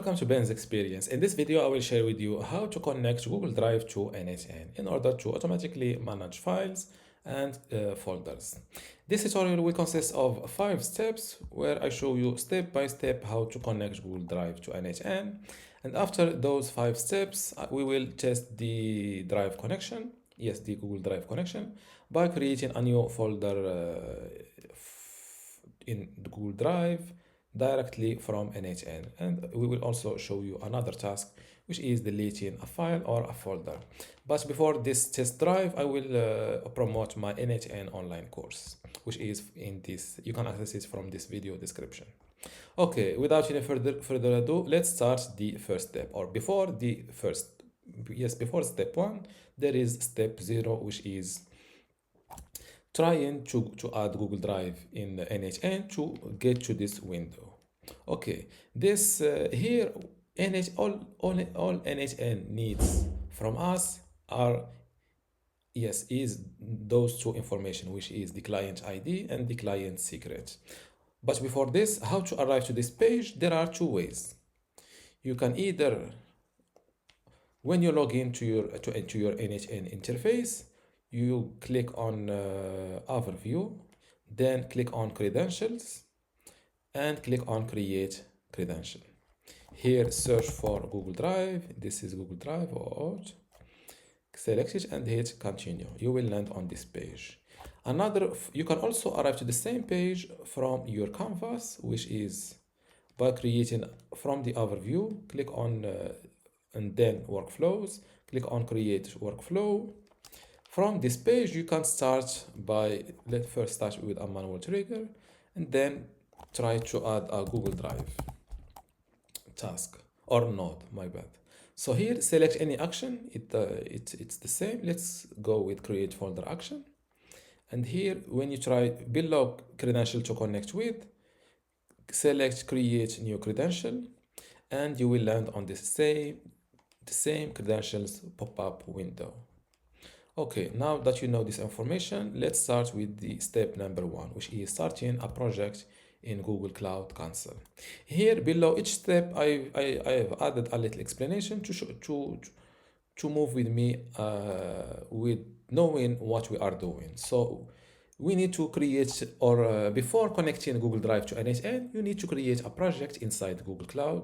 Welcome to Ben's Experience. In this video, I will share with you how to connect Google Drive to n8n in order to automatically manage files and folders. This tutorial will consist of 5 steps where I show you step by step how to connect Google Drive to n8n. And after those 5 steps, we will test the drive connection, yes, the Google Drive connection, by creating a new folder in the Google Drive directly from n8n, and we will also show you another task, which is deleting a file or a folder. But before this test drive, I will promote my n8n online course, which is in this. You can access it from this video description. Okay, without any further ado, let's start the first step. Or before step 1, there is step 0, which is trying to add Google Drive in n8n to get to this window. Okay, this here all n8n needs from us are is those two information, which is the client ID and the client secret. But before this, how to arrive to this page? There are two ways. You can either, when you log into your n8n interface, you click on overview, then click on credentials and click on create credential. Here search for Google Drive. This is Google Drive or out. Select it and hit continue. You will land on this page. You can also arrive to the same page from your canvas, which is by creating from the overview, click on and then workflows, click on create workflow. From this page, you can start by, let's first start with a manual trigger and then try to add a Google Drive task or node, my bad. So here, select any action. It's the same. Let's go with create folder action. And here, when you try below credential to connect with, select create new credential, and you will land on the same credentials pop-up window. Okay, now that you know this information, let's start with the step number 1, which is starting a project in Google Cloud Console. Here below each step, I have added a little explanation to move with me with knowing what we are doing. So we need to create, or before connecting Google Drive to n8n, you need to create a project inside Google Cloud,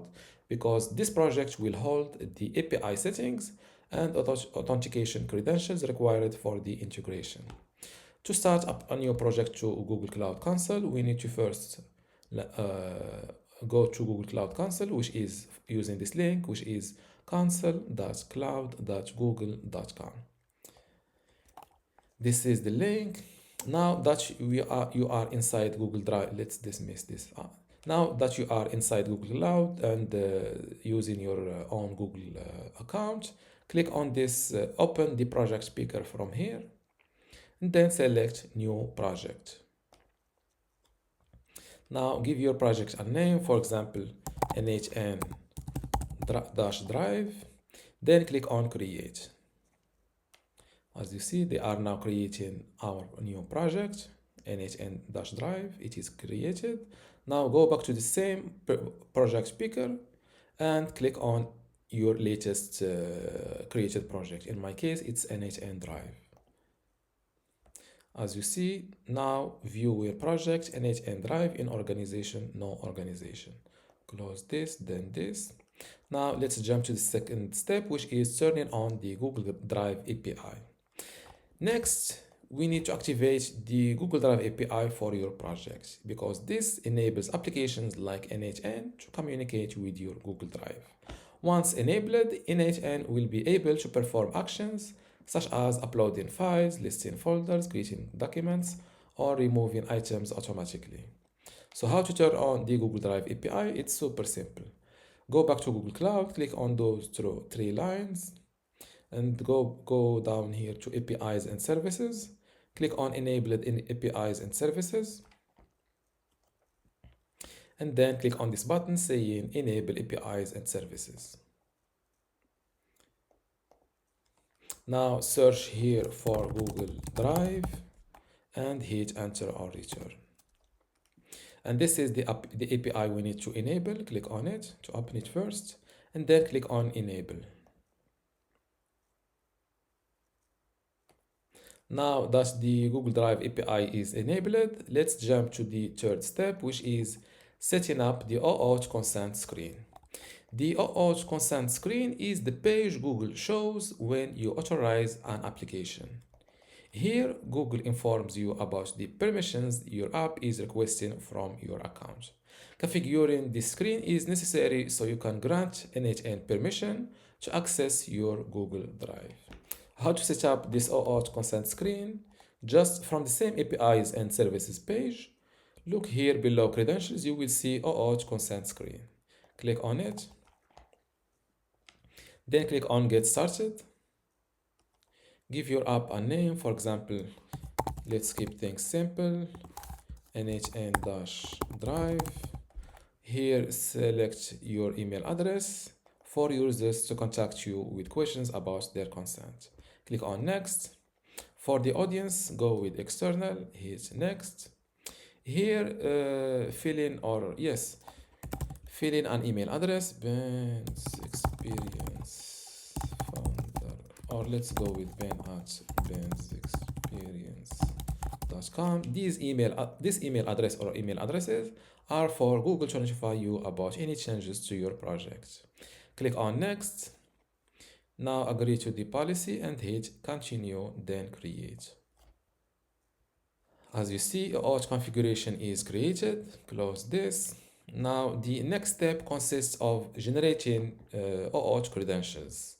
because this project will hold the API settings and authentication credentials required for the integration. To start up a new project to Google Cloud Console, we need to first go to Google Cloud Console, which is using this link, which is console.cloud.google.com. This is the link. Now that you are inside Google Drive, let's dismiss this. Now that you are inside Google Cloud and using your own Google account, click on this open the project speaker from here, and then select new project. Now give your project a name, for example, n8n-drive, then click on create. As you see, they are now creating our new project, n8n-drive. It is created. Now go back to the same project speaker and click on your latest created project. In my case, it's n8n drive. As you see, now view your project, n8n drive in organization, no organization. Close this, then this. Now let's jump to the second step, which is turning on the Google Drive API. Next, we need to activate the Google Drive API for your project, because this enables applications like n8n to communicate with your Google Drive. Once enabled, n8n will be able to perform actions such as uploading files, listing folders, creating documents, or removing items automatically. So how to turn on the Google Drive API? It's super simple. Go back to Google Cloud, click on those 3 lines, and go down here to APIs and services. Click on enabled in APIs and services, and then click on this button saying enable APIs and services. Now search here for Google Drive and hit enter or return. And this is the API we need to enable. Click on it to open it first, and then click on enable. Now that the Google Drive API is enabled, let's jump to the third step, which is setting up the OAuth consent screen. The OAuth consent screen is the page Google shows when you authorize an application. Here, Google informs you about the permissions your app is requesting from your account. Configuring the screen is necessary so you can grant n8n permission to access your Google Drive. How to set up this OAuth consent screen? Just from the same APIs and services page, look here below credentials, you will see OAuth consent screen. Click on it. Then click on Get Started. Give your app a name, for example, let's keep things simple, n8n-drive. Here, select your email address for users to contact you with questions about their consent. Click on Next. For the audience, go with external, hit Next. Here, fill in an email address, Ben's Experience Founder, or let's go with ben@bensexperience.com. This email address or email addresses are for Google to notify you about any changes to your project. Click on Next. Now agree to the policy and hit Continue, then Create. As you see, OAuth configuration is created. Close this. Now the next step consists of generating OAuth credentials.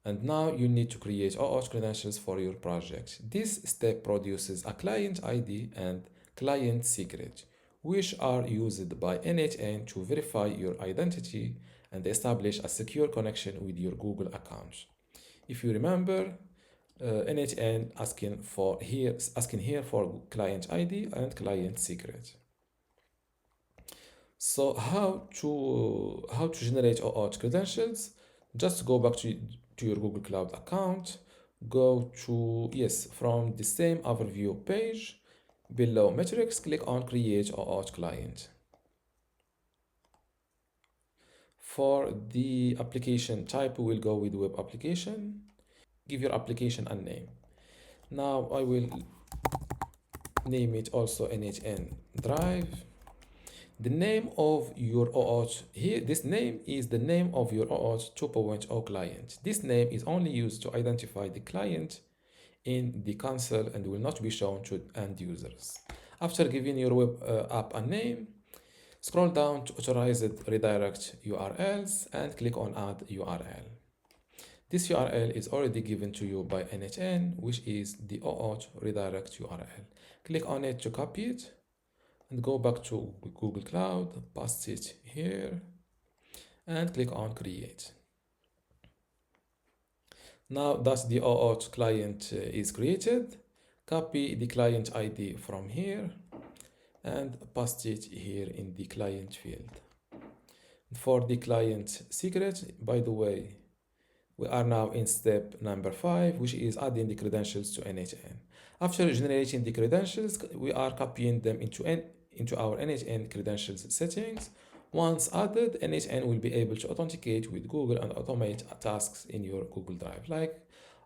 And now you need to create OAuth credentials for your project. This step produces a client ID and client secret, which are used by n8n to verify your identity and establish a secure connection with your Google account. If you remember, n8n asking here for client ID and client secret. So how to generate OAuth credentials? Just go back to your Google Cloud account. Go to from the same overview page. Below metrics, click on Create OAuth client. For the application type, we will go with web application. Give your application a name. Now I will name it also n8n drive. The name of your OAuth here, this name is the name of your OAuth 2.0 client. This name is only used to identify the client in the console and will not be shown to end users. After giving your web app a name, scroll down to authorized redirect URLs and click on Add URL. This URL is already given to you by n8n, which is the OAuth redirect URL. Click on it to copy it and go back to Google Cloud, paste it here, and click on Create. Now that the OAuth client is created, copy the client ID from here and paste it here in the client field. For the client secret, by the way, we are now in step number 5, which is adding the credentials to n8n. After generating the credentials, we are copying them into our n8n credentials settings. Once added, n8n will be able to authenticate with Google and automate tasks in your Google Drive, like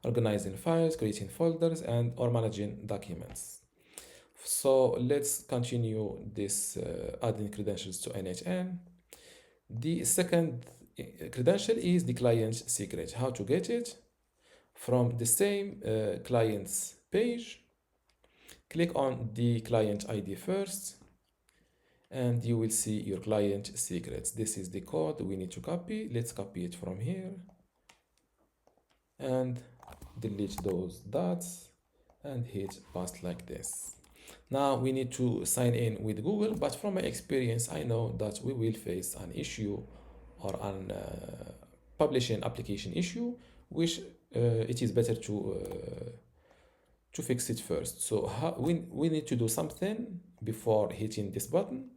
organizing files, creating folders, or managing documents. So let's continue this adding credentials to n8n. The second credential is the client secret. How to get it? From the same client's page, click on the client ID first, and you will see your client secrets. This is the code we need to copy. Let's copy it from here and delete those dots and hit paste like this. Now we need to sign in with Google, but from my experience, I know that we will face an issue or an publishing application issue, which it is better to fix it first. So we need to do something before hitting this button,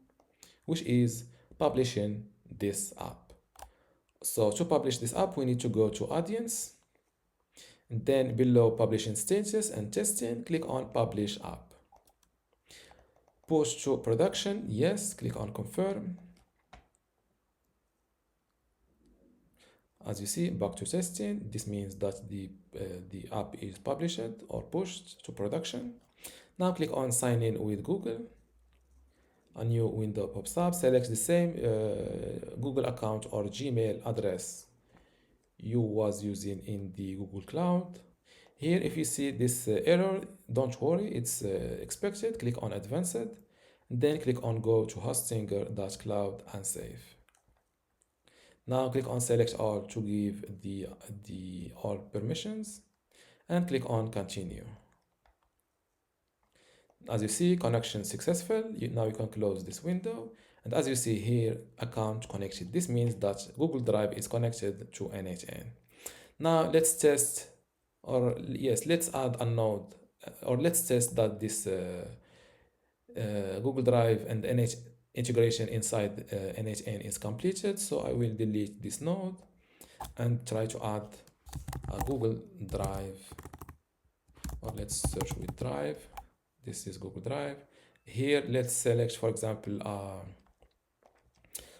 which is publishing this app. So to publish this app, we need to go to Audience, and then below Publishing Status and Testing, click on Publish App. Push to production, yes, click on confirm. As you see, back to testing, this means that the app is published or pushed to production. Now click on sign in with Google. A new window pops up. Select the same Google account or Gmail address you was using in the Google Cloud. Here, if you see this error, don't worry, it's expected. Click on advanced, then click on go to hostinger.cloud and save. Now click on select all to give the all permissions and click on continue. As you see, connection successful. Now you can close this window. And as you see here, account connected. This means that Google Drive is connected to n8n. Now let's test, or yes, let's add a node, or let's test that this Google Drive and n8 integration inside n8n is completed. So I will delete this node and try to add a Google Drive, or let's search with Drive. This is Google Drive. Here, let's select, for example,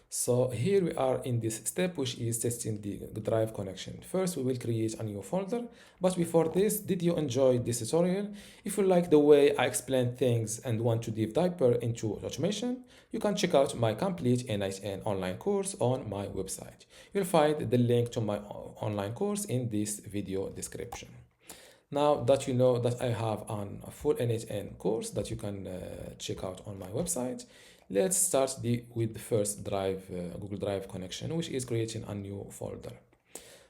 so here we are in this step, which is testing the Drive connection. First, we will create a new folder. But before this, did you enjoy this tutorial? If you like the way I explain things and want to dive deeper into automation, you can check out my complete n8n online course on my website. You'll find the link to my online course in this video description. Now that you know that I have a full n8n course that you can check out on my website, let's start with the first Drive, Google Drive connection, which is creating a new folder.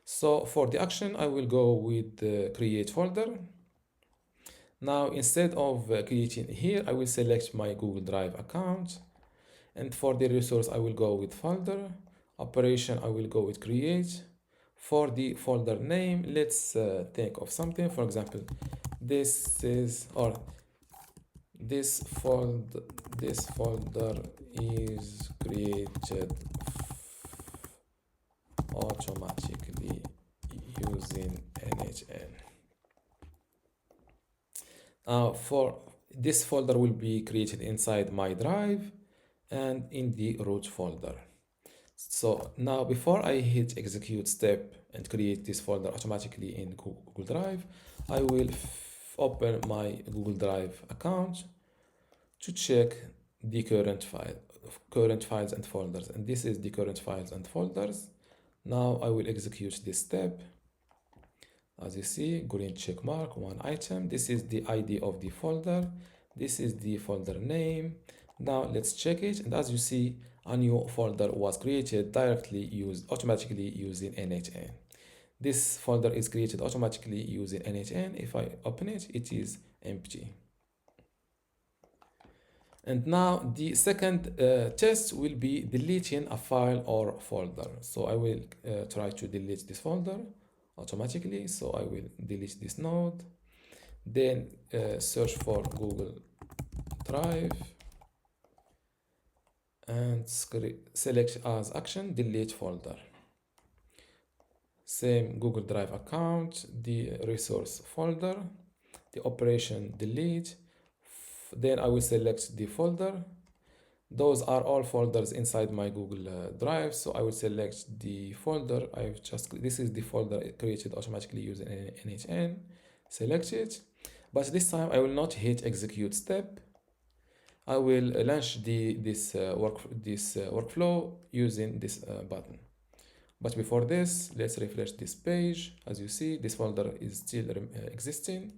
So for the action, I will go with the create folder. Now, instead of creating here, I will select my Google Drive account. And for the resource, I will go with folder. Operation, I will go with create. For the folder name, let's think of something. For example, this folder is created automatically using n8n. For this folder will be created inside my drive and in the root folder. So now before I hit execute step and create this folder automatically in Google Drive, I will open my Google Drive account to check the current files and folders. And this is the current files and folders. Now I will execute this step. As you see, green check mark, one item. This is the ID of the folder. This is the folder name. Now let's check it. And as you see, a new folder was created automatically using n8n. This folder is created automatically using n8n. If I open it, it is empty. And now the second test will be deleting a file or folder. So I will try to delete this folder automatically. So I will delete this node, then search for Google Drive and select as action delete folder. Same Google Drive account, the resource folder, the operation delete. Then I will select the folder. Those are all folders inside my Google Drive. So I will select the folder. This is the folder created automatically using n8n. Select it. But this time I will not hit execute step. I will launch this workflow using this button. But before this, let's refresh this page. As you see, this folder is still existing.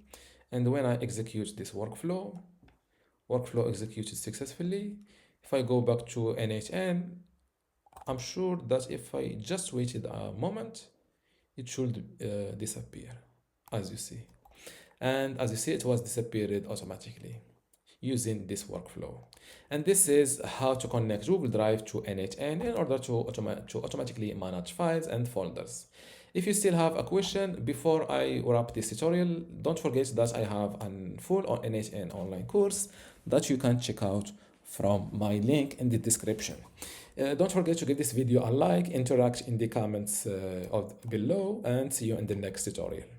And when I execute this workflow executed successfully. If I go back to n8n, I'm sure that if I just waited a moment, it should disappear, as you see. And as you see, it was disappeared automatically using this workflow. And this is how to connect Google Drive to n8n in order to automatically manage files and folders. If you still have a question before I wrap this tutorial, don't forget that I have a full n8n online course that you can check out from my link in the description. Don't forget to give this video a like, interact in the comments below, and see you in the next tutorial.